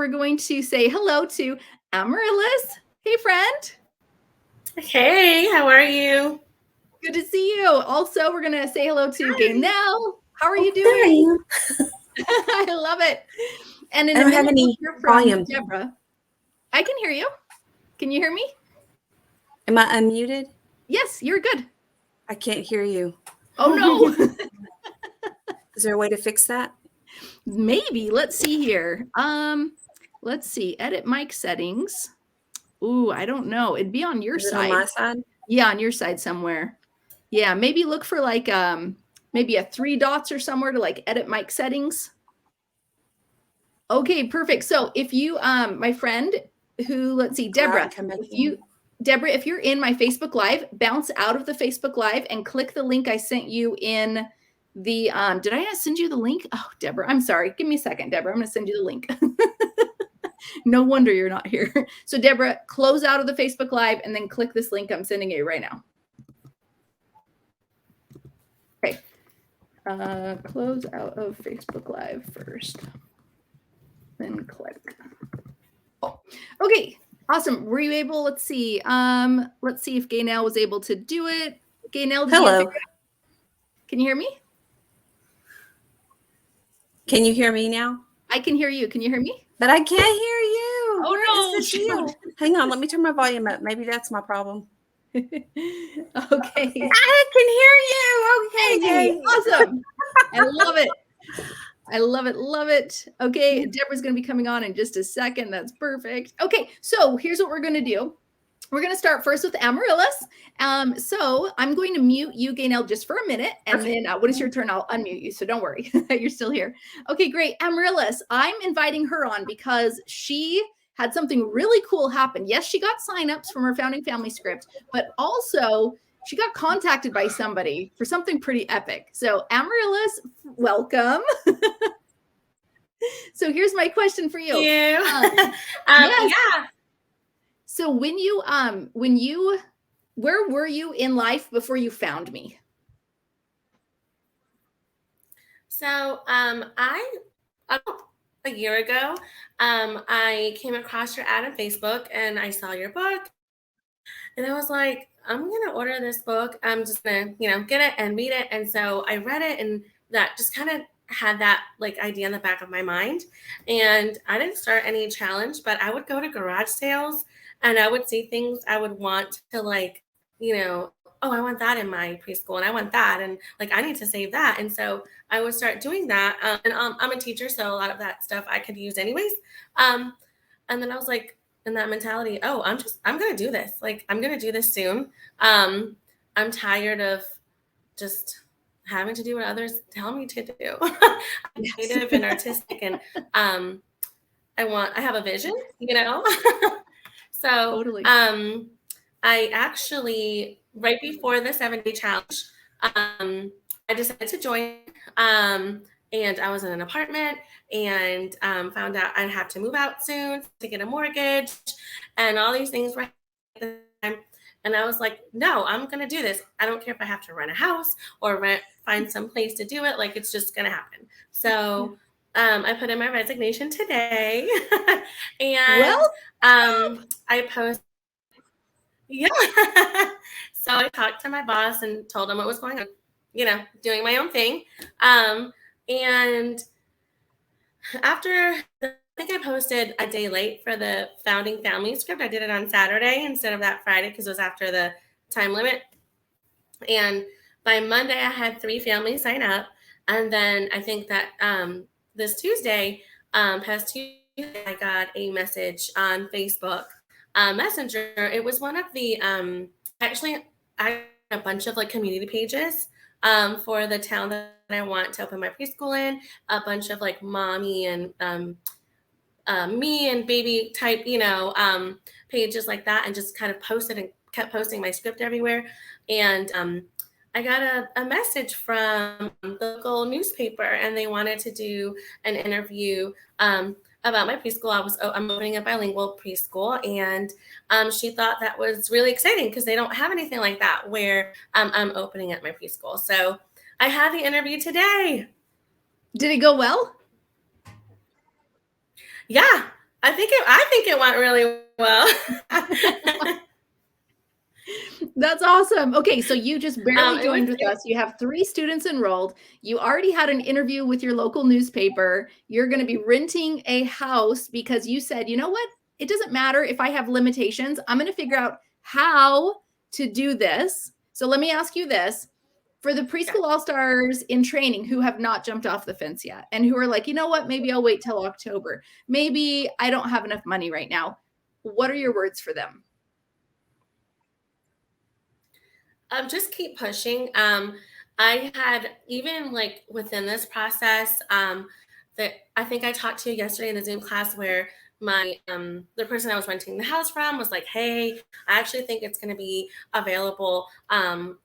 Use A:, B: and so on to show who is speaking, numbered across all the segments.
A: we're going to say hello to Amarilys. Hey, friend.
B: Hey, how are you?
A: Good to see you. Also, we're going to say hello to
B: Hi.
A: Gaynelle. How are you doing? I love it. And in a minute, we'll hear from Debra. I can hear you. Can you hear me?
C: Am I unmuted?
A: Yes, you're good.
C: I can't hear you.
A: Oh, no.
C: Is there a way to fix that?
A: Maybe. Let's see here. Let's see. Edit mic settings. Ooh, I don't know. It'd be on your side.
C: On my side?
A: Yeah, on your side somewhere. Yeah, maybe look for like maybe a 3 dots or somewhere to like edit mic settings. Okay, perfect. So if you my friend who, let's see, Debra, if you're in my Facebook Live, bounce out of the Facebook Live and click the link I sent you in the did I send you the link? Oh, Debra, I'm sorry. Give me a second, Debra. I'm going to send you the link. No wonder you're not here. So Debra, close out of the Facebook Live and then click this link I'm sending you right now. Okay. Close out of Facebook Live first. Then click. Oh, okay. Awesome. Were you able, let's see if Gaynelle was able to do it. Gaynelle,
C: hello.
A: Can you hear me?
C: Can you hear me now?
A: I can hear you. Can you hear me?
C: But I can't hear you.
A: Oh,
C: Where is the deal? Hang on, let me turn my volume up. Maybe that's my problem.
A: Okay.
C: I can hear you. Okay.
A: Hey, awesome. I love it. I love it. Love it. Okay. Debra's going to be coming on in just a second. That's perfect. Okay. So here's what we're going to do. We're going to start first with Amarilys. So I'm going to mute you, Gaynelle, just for a minute. And then when it's your turn, I'll unmute you. So don't worry. You're still here. Okay, great. Amarilys, I'm inviting her on because she had something really cool happen. Yes, she got signups from her Founding Family script, but also she got contacted by somebody for something pretty epic. So Amarilys, welcome. So here's my question for you.
B: Yes.
A: Yeah. So where were you in life before you found me?
B: So a year ago, I came across your ad on Facebook and I saw your book. And I was like, I'm gonna order this book. I'm just gonna, get it and read it. And so I read it, and that just kind of had that like idea in the back of my mind. And I didn't start any challenge, but I would go to garage sales and I would see things I would want to oh, I want that in my preschool and I want that. And like, I need to save that. And so I would start doing that. I'm a teacher, so a lot of that stuff I could use anyways. And then I was like, in that mentality, oh, I'm going to do this. Like, I'm going to do this soon. I'm tired of just having to do what others tell me to do. I'm creative and artistic, and I have a vision, So
A: totally.
B: I actually, right before the 7-day challenge, I decided to join. And I was in an apartment and found out I'd have to move out soon to get a mortgage, and all these things were happening at the time. And I was like, no, I'm going to do this. I don't care if I have to rent a house or find some place to do it. Like, it's just going to happen. So I put in my resignation today and I posted. Yeah. So I talked to my boss and told him what was going on, doing my own thing. And after, I think I posted a day late for the Founding Family script. I did it on Saturday instead of that Friday because it was after the time limit. And by Monday, I had 3 families sign up. And then I think that this Tuesday, past Tuesday, I got a message on Facebook Messenger. It was one of the, actually, I had a bunch of like community pages for the town that I want to open my preschool in, a bunch of like mommy and me and baby type, pages like that, and just kind of posted and kept posting my script everywhere. And I got a message from the local newspaper, and they wanted to do an interview about my preschool. I'm opening a bilingual preschool, and she thought that was really exciting because they don't have anything like that where I'm opening at my preschool. So I had the interview today.
A: Did it go well?
B: Yeah. I think it went really well.
A: That's awesome. Okay, so you just barely
B: It was
A: joined with us. You have 3 students enrolled. You already had an interview with your local newspaper. You're going to be renting a house because you said, you know what? It doesn't matter if I have limitations. I'm going to figure out how to do this. So let me ask you this. For the preschool all-stars in training who have not jumped off the fence yet and who are like, you know what? Maybe I'll wait till October. Maybe I don't have enough money right now. What are your words for them?
B: Just keep pushing. I had even like within this process, that I think I talked to you yesterday in the Zoom class where my the person I was renting the house from was like, "Hey, I actually think it's going to be available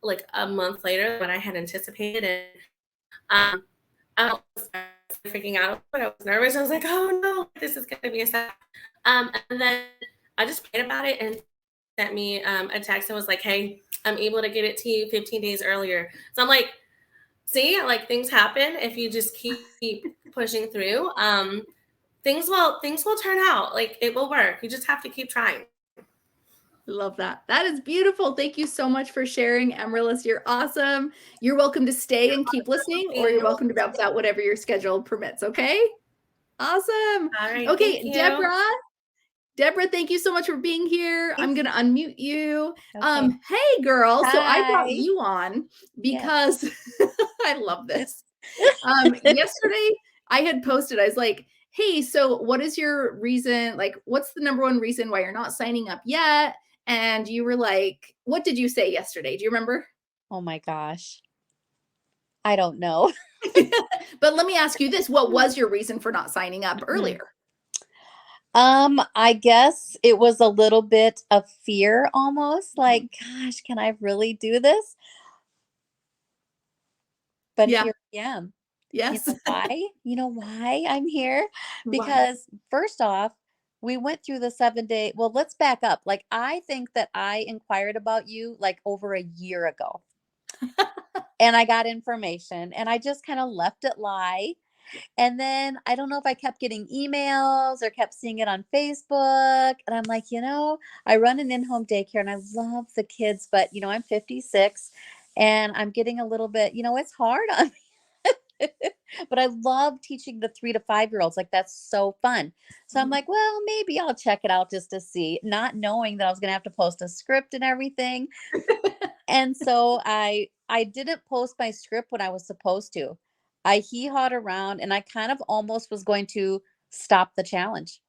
B: like a month later than what I had anticipated." And I was freaking out, but I was nervous. I was like, "Oh no, this is going to be a sad." And then I just prayed about it and sent me a text and was like, "Hey, I'm able to get it to you 15 days earlier." So I'm like, see, like things happen if you just keep pushing through. Things will turn out. Like it will work. You just have to keep trying.
A: Love that. That is beautiful. Thank you so much for sharing, Amarilys. You're awesome. You're welcome to stay and keep listening, or you're welcome to bounce out whatever your schedule permits. Okay. Awesome.
B: All right.
A: Okay,
B: Thank you.
A: Debra, thank you so much for being here. I'm going to unmute you.
D: Okay.
A: Hey girl. So I brought
D: Hi.
A: you on
D: Yes.
A: because I love this. Yesterday I had posted, I was like, hey, so what is your reason? Like, what's the number one reason why you're not signing up yet? And you were like, what did you say yesterday? Do you remember?
D: Oh my gosh. I don't know.
A: But let me ask you this. What was your reason for not signing up earlier?
D: I guess it was a little bit of fear almost, like, gosh, can I really do this? But
A: Yeah.
D: here I am.
A: Yes.
D: You know why I'm here?
A: Why?
D: Because first off, we went through the 7-day. Well, let's back up. Like, I think that I inquired about you like over a year ago. And I got information and I just kind of let it lie. And then I don't know if I kept getting emails or kept seeing it on Facebook. And I'm like, I run an in-home daycare and I love the kids, but I'm 56 and I'm getting a little bit, it's hard on me. But I love teaching the 3 to 5-year-olds. Like, that's so fun. So I'm like, well, maybe I'll check it out just to see, not knowing that I was going to have to post a script and everything. And so I didn't post my script when I was supposed to. I hee-hawed around and I kind of almost was going to stop the challenge.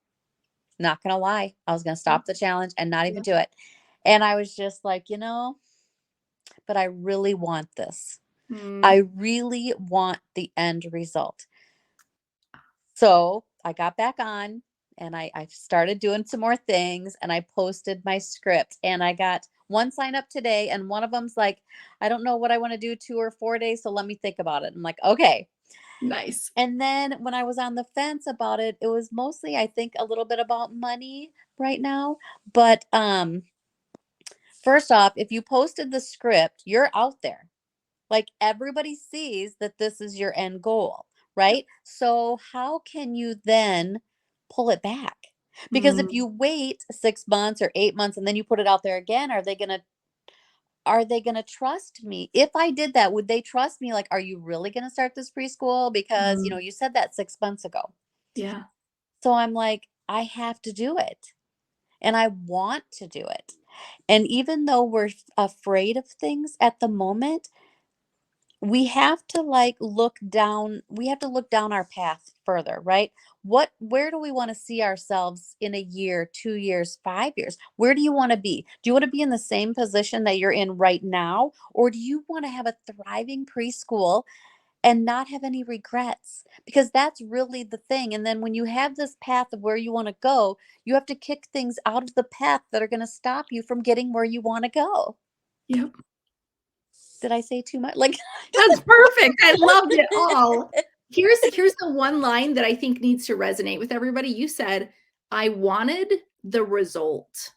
D: Not gonna lie. I was gonna stop the challenge and not even do it. And I was just like, but I really want this. I really want the end result. So I got back on and I started doing some more things and I posted my script and I got one sign up today and one of them's like, I don't know what I want to do 2 or 4 days, so let me think about it. I'm like, okay.
A: Nice.
D: And then when I was on the fence about it, it was mostly, I think, a little bit about money right now. But first off, if you posted the script, you're out there. Like, everybody sees that this is your end goal, right? So how can you then pull it back? Because if you wait 6 months or 8 months and then you put it out there again, are they going to trust me? If I did that, would they trust me? Like, are you really going to start this preschool? Because, you said that 6 months ago.
A: Yeah.
D: So I'm like, I have to do it. And I want to do it. And even though we're afraid of things at the moment, we have to look down our path further, right? Where do we want to see ourselves in a year, 2 years, 5 years? Where do you want to be? Do you want to be in the same position that you're in right now? Or do you want to have a thriving preschool and not have any regrets? Because that's really the thing. And then when you have this path of where you want to go, you have to kick things out of the path that are going to stop you from getting where you want to go.
A: Yep.
D: Did I say too much? Like,
A: that's perfect. I loved it all. Here's the one line that I think needs to resonate with everybody. You said, I wanted the result.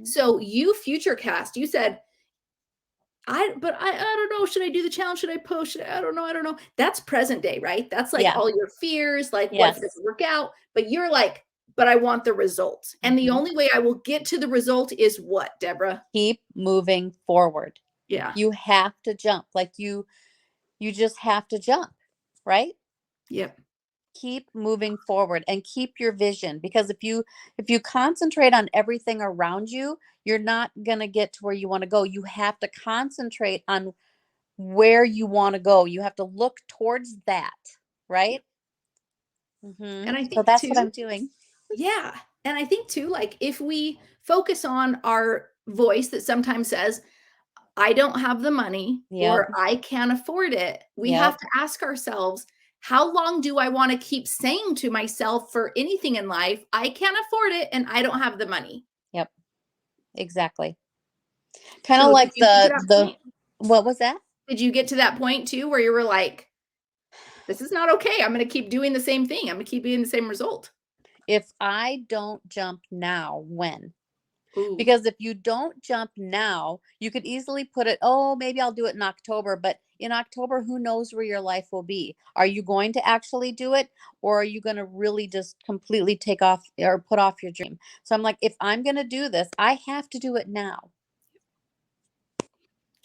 A: So you future cast, you said, I don't know. Should I do the challenge? Should I post? I don't know. That's present day, right? That's like all your fears, like what if it doesn't work out? But you're like, but I want the result. And the
D: Mhm.
A: only way I will get to the result is what, Debra?
D: Keep moving forward.
A: Yeah.
D: You have to jump. Like you just have to jump, right?
A: Yep.
D: Keep moving forward and keep your vision, because if you concentrate on everything around you, you're not going to get to where you want to go. You have to concentrate on where you want to go. You have to look towards that, right?
A: And I
D: So
A: think
D: that's what
A: too,
D: I'm doing.
A: yeah. And I think too, like if we focus on our voice that sometimes says, I don't have the money
D: Yep.
A: or I can't afford it, we
D: Yep.
A: have to ask ourselves, how long do I want to keep saying to myself for anything in life, I can't afford it and I don't have the money?
D: Yep. Exactly. Kind of
A: So did
D: like
A: you get to that
D: the
A: point?
D: what was that?
A: Did you get to that point too where you were like, this is not okay. I'm going to keep doing the same thing. I'm going to keep getting the same result.
D: If I don't jump now, when?
A: Ooh,
D: Because if you don't jump now, you could easily put it, oh, maybe I'll do it in October. But in October, who knows where your life will be? Are you going to actually do it? Or are you going to really just completely take off or put off your dream? So I'm like, if I'm going to do this, I have to do it now.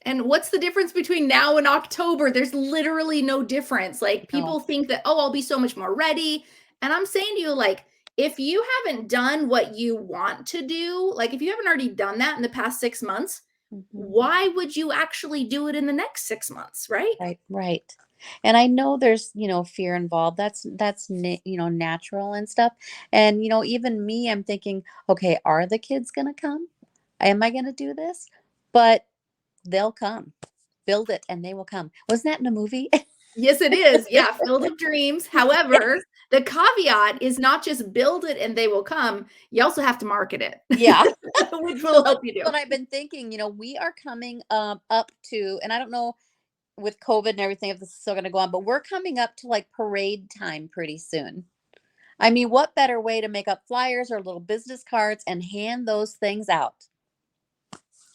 A: and what's the difference between now and October? There's literally no difference. Like
D: No.
A: people think that, oh, I'll be so much more ready. And I'm saying to you, like, if you haven't done what you want to do, like if you haven't already done that in the past 6 months,
D: Mhm.
A: why would you actually do it in the next 6 months, right?
D: Right, right. And I know there's, fear involved. That's natural and stuff. And even me, I'm thinking, okay, are the kids going to come? Am I going to do this? But they'll come. Build it and they will come. Wasn't that in a movie?
A: Yes, it is. Yeah, Field of Dreams. However, the caveat is not just build it and they will come. You also have to market it,
D: Yeah.
A: which
D: So
A: will
D: that's
A: help you do.
D: what I've been thinking. We are coming up to, and I don't know with COVID and everything if this is still going to go on, but we're coming up to like parade time pretty soon. I mean, what better way to make up flyers or little business cards and hand those things out?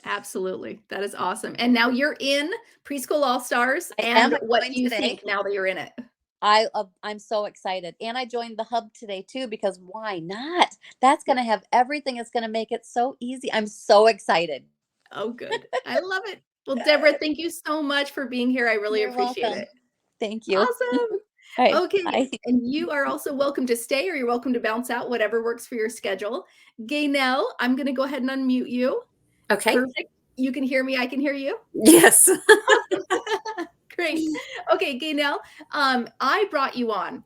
A: Absolutely. That is awesome. And now you're in Preschool All Stars.
D: I
A: And
D: am. I
A: what
D: joined
A: do you
D: today.
A: think now that you're in it?
D: I'm so excited. And I joined the hub today too, because why not? That's going to have everything. It's going to make it so easy. I'm so excited.
A: Oh, good. I love it. Well, Debra, thank you so much for being here. I really
D: You're
A: appreciate
D: welcome.
A: it.
D: Thank you.
A: Awesome.
D: All right.
A: Okay.
D: Bye.
A: And you are also welcome to stay or you're welcome to bounce out, whatever works for your schedule. Gaynelle, I'm going to go ahead and unmute you.
C: Okay.
A: Perfect. You can hear me. I can hear you.
C: Yes.
A: Great. Okay, Gaynelle, I brought you on.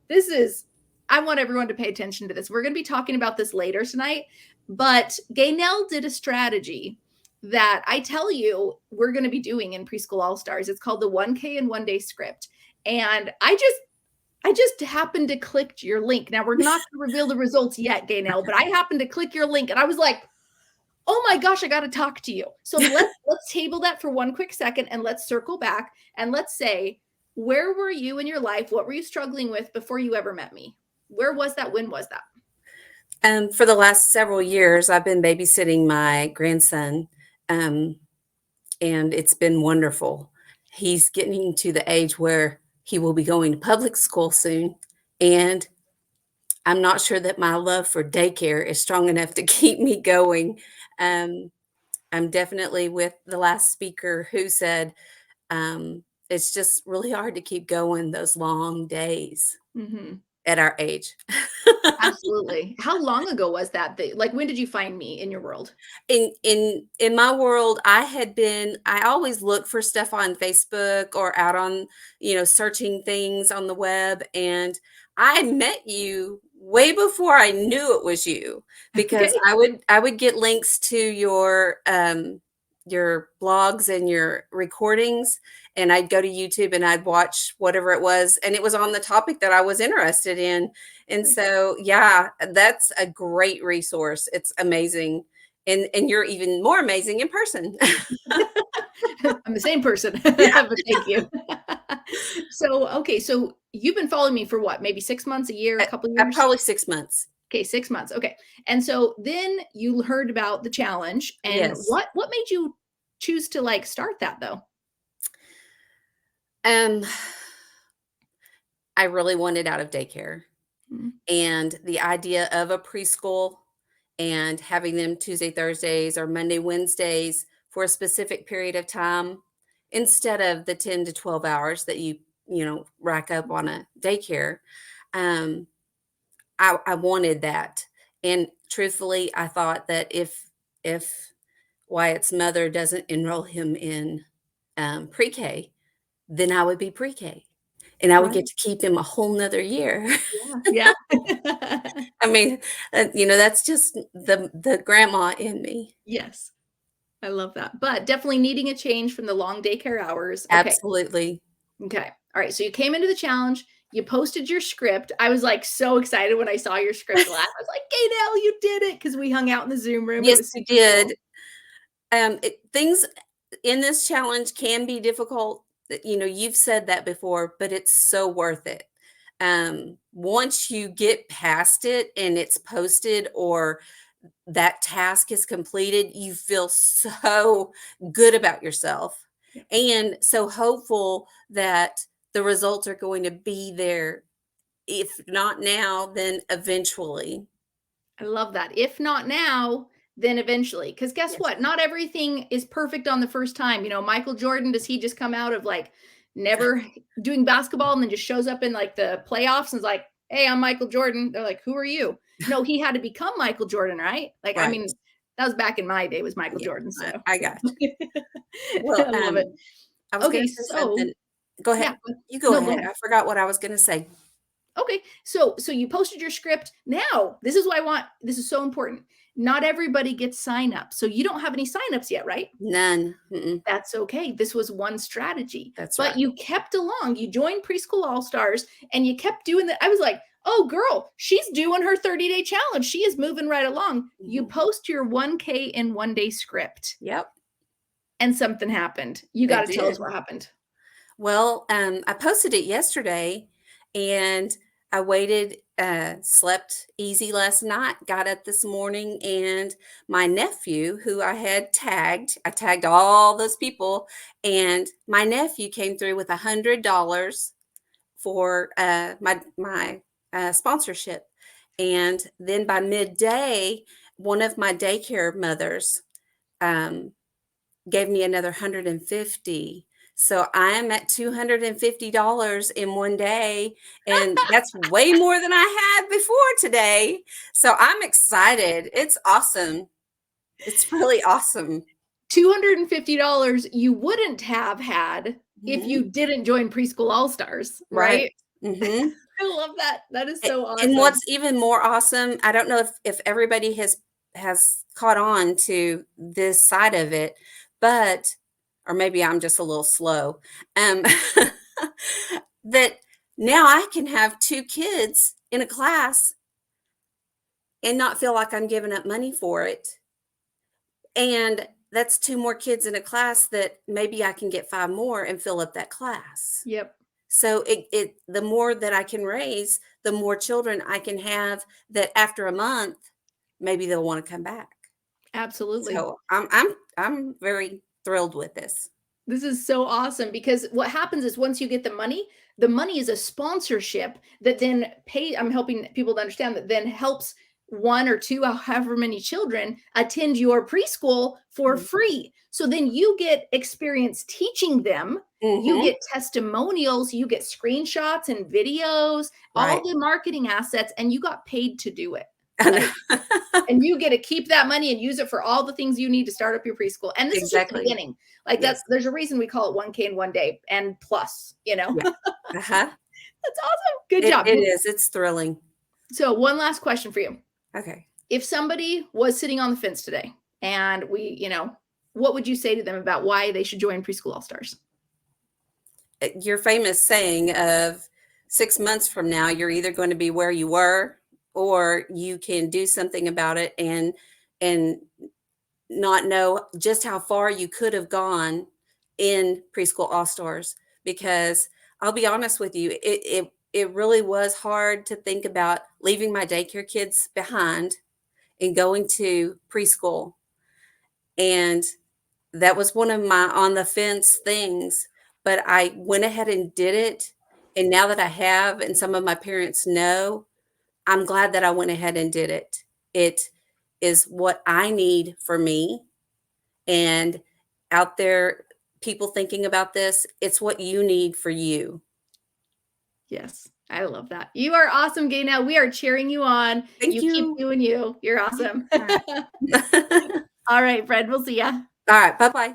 A: I want everyone to pay attention to this. We're going to be talking about this later tonight, but Gaynelle did a strategy that I tell you we're going to be doing in Preschool All Stars. It's called the 1K in 1 day script. And I just happened to click your link. Now we're not going to reveal the results yet, Gaynelle, but I happened to click your link and I was like, oh my gosh, I got to talk to you. So let's table that for one quick second and let's circle back and let's say, where were you in your life? What were you struggling with before you ever met me? Where was that? When was that?
C: For the last several years, I've been babysitting my grandson, and it's been wonderful. He's getting to the age where he will be going to public school soon, and I'm not sure that my love for daycare is strong enough to keep me going. I'm definitely with the last speaker who said it's just really hard to keep going those long days
A: Mm-hmm.
C: at our age.
A: Absolutely. How long ago was that? Like, when did you find me in your world?
C: In my world, I always look for stuff on Facebook or out on, searching things on the web. And I met you way before I knew it was you, because
A: Okay.
C: I would get links to your blogs and your recordings, and I'd go to YouTube and I'd watch whatever it was, and it was on the topic that I was interested in. And so, yeah, that's a great resource. It's amazing. And you're even more amazing in person.
A: I'm the same person,
C: Yeah.
A: but thank you. Okay. So you've been following me for what? Maybe 6 months, a year, a couple years?
C: Probably 6 months.
A: Okay, 6 months. Okay. And so then you heard about the challenge and
C: Yes.
A: what made you choose to like start that though?
C: I really wanted out of daycare.
A: Mhm.
C: And the idea of a preschool and having them Tuesday, Thursdays, or Monday, Wednesdays for a specific period of time instead of the 10 to 12 hours that you rack up on a daycare. Um, I wanted that. And truthfully, I thought that if Wyatt's mother doesn't enroll him in pre-K, then I would be pre-K. And I would get
A: Right.
C: to keep him a whole nother year.
A: Yeah.
C: I mean, that's just the grandma in me.
A: Yes. I love that. But definitely needing a change from the long daycare hours. Okay.
C: Absolutely.
A: Okay. All right. So you came into the challenge, you posted your script. I was like so excited when I saw your script last. I was like, Gaynelle, you did it. Because we hung out in the Zoom room. It
C: Yes,
A: was
C: you
A: super cool.
C: did. Things in this challenge can be difficult. You've said that before, but it's so worth it. Once you get past it and it's posted or that task is completed, you feel so good about yourself
A: Yeah.
C: and so hopeful that the results are going to be there. If not now, then eventually.
A: I love that. If not now, then eventually. Because guess
C: Yes.
A: what? Not everything is perfect on the first time. Michael Jordan, does he just come out of like never doing basketball and then just shows up in like the playoffs and is like, hey, I'm Michael Jordan? They're like, who are you? No, he had to become Michael Jordan, right? Like, I
C: Right.
A: mean, that was back in my day, was Michael
C: Yeah,
A: Jordan. So
C: I got you. Well,
A: I love it.
C: I was
A: Okay,
C: going to say
A: so
C: something. Go
A: yeah,
C: ahead. You go
A: no, go
C: ahead.
A: ahead.
C: I forgot what I was going to say.
A: Okay, so you posted your script. Now, this is why this is so important. Not everybody gets sign up. So you don't have any sign ups yet, right?
C: None. Mm-mm.
A: That's okay. This was one strategy.
C: That's
A: But
C: right.
A: you kept along. You joined Preschool All Stars and you kept doing that. I was like, oh, girl, she's doing her 30-day challenge. She is moving right along. You
C: Mhm.
A: post your 1K in 1 day script
C: Yep,
A: and something happened. You got
C: it
A: to tell us
C: did.
A: what happened.
C: Well, I posted it yesterday and I waited, slept easy last night, got up this morning, and my nephew, who I tagged all those people, and my nephew came through with $100 for my sponsorship. And then by midday, one of my daycare mothers um, gave me another 150. So I'm at $250 in 1 day, and that's way more than I had before today. So I'm excited. It's awesome. It's really awesome.
A: $250 you wouldn't have had if
C: Mhm.
A: you didn't join Preschool All Stars,
C: Right.
A: right?
C: Mhm.
A: I love that. That is so
C: And
A: awesome.
C: what's even more awesome, I don't know if everybody has caught on to this side of it, but or maybe I'm just a little slow. Um, that now I can have 2 kids in a class and not feel like I'm giving up money for it. And that's 2 more kids in a class that maybe I can get 5 more and fill up that class.
A: Yep.
C: So the more that I can raise, the more children I can have that after a month, maybe they'll want to come back.
A: Absolutely.
C: So I'm very thrilled with this.
A: This is so awesome because what happens is once you get the money is a sponsorship that then I'm helping people to understand that then helps one or two, however many children attend your preschool for
C: Mhm.
A: free. So then you get experience teaching them. You
C: Mhm.
A: get testimonials, you get screenshots and videos, all
C: Right.
A: the marketing assets, and you got paid to do it.
C: I
A: Like,
C: know.
A: and you get to keep that money and use it for all the things you need to start up your preschool. And this is just the
C: Exactly.
A: beginning. Like
C: Yes.
A: there's a reason we call it 1K in 1 day and plus,
C: Yeah. Uh-huh.
A: That's awesome. Good
C: It
A: job.
C: it is. It's thrilling.
A: So one last question for you.
C: Okay.
A: If somebody was sitting on the fence today and what would you say to them about why they should join Preschool All Stars?
C: Your famous saying of 6 months from now, you're either going to be where you were or you can do something about it and not know just how far you could have gone in Preschool All Stars. Because I'll be honest with you, it really was hard to think about leaving my daycare kids behind and going to preschool. And that was one of my on the fence things, but I went ahead and did it. And now that I have, and some of my parents know, I'm glad that I went ahead and did it. It is what I need for me. And out there, people thinking about this, it's what you need for you.
A: Yes, I love that. You are awesome, Gaynelle. We are cheering you on.
C: Thank
A: You
C: you.
A: keep doing you. You're awesome. All right, Fred, we'll see ya.
C: All right, bye-bye.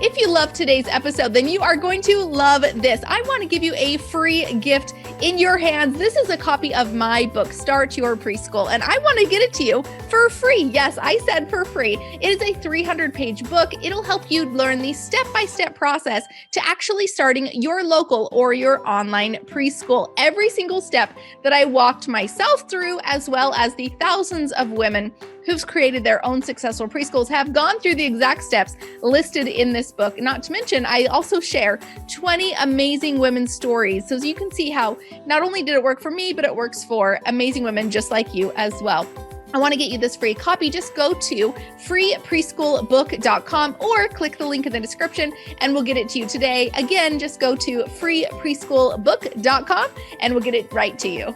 A: If you love today's episode, then you are going to love this. I want to give you a free gift in your hands. This is a copy of my book, Start Your Preschool, and I want to get it to you for free. Yes, I said for free. It is a 300-page book. It'll help you learn the step-by-step process to actually starting your local or your online preschool. Every single step that I walked myself through, as well as the thousands of women who've created their own successful preschools, have gone through the exact steps listed in this book. Not to mention, I also share 20 amazing women's stories, so you can see how not only did it work for me, but it works for amazing women just like you as well. I want to get you this free copy. Just go to freepreschoolbook.com or click the link in the description and we'll get it to you today. Again, just go to freepreschoolbook.com and we'll get it right to you.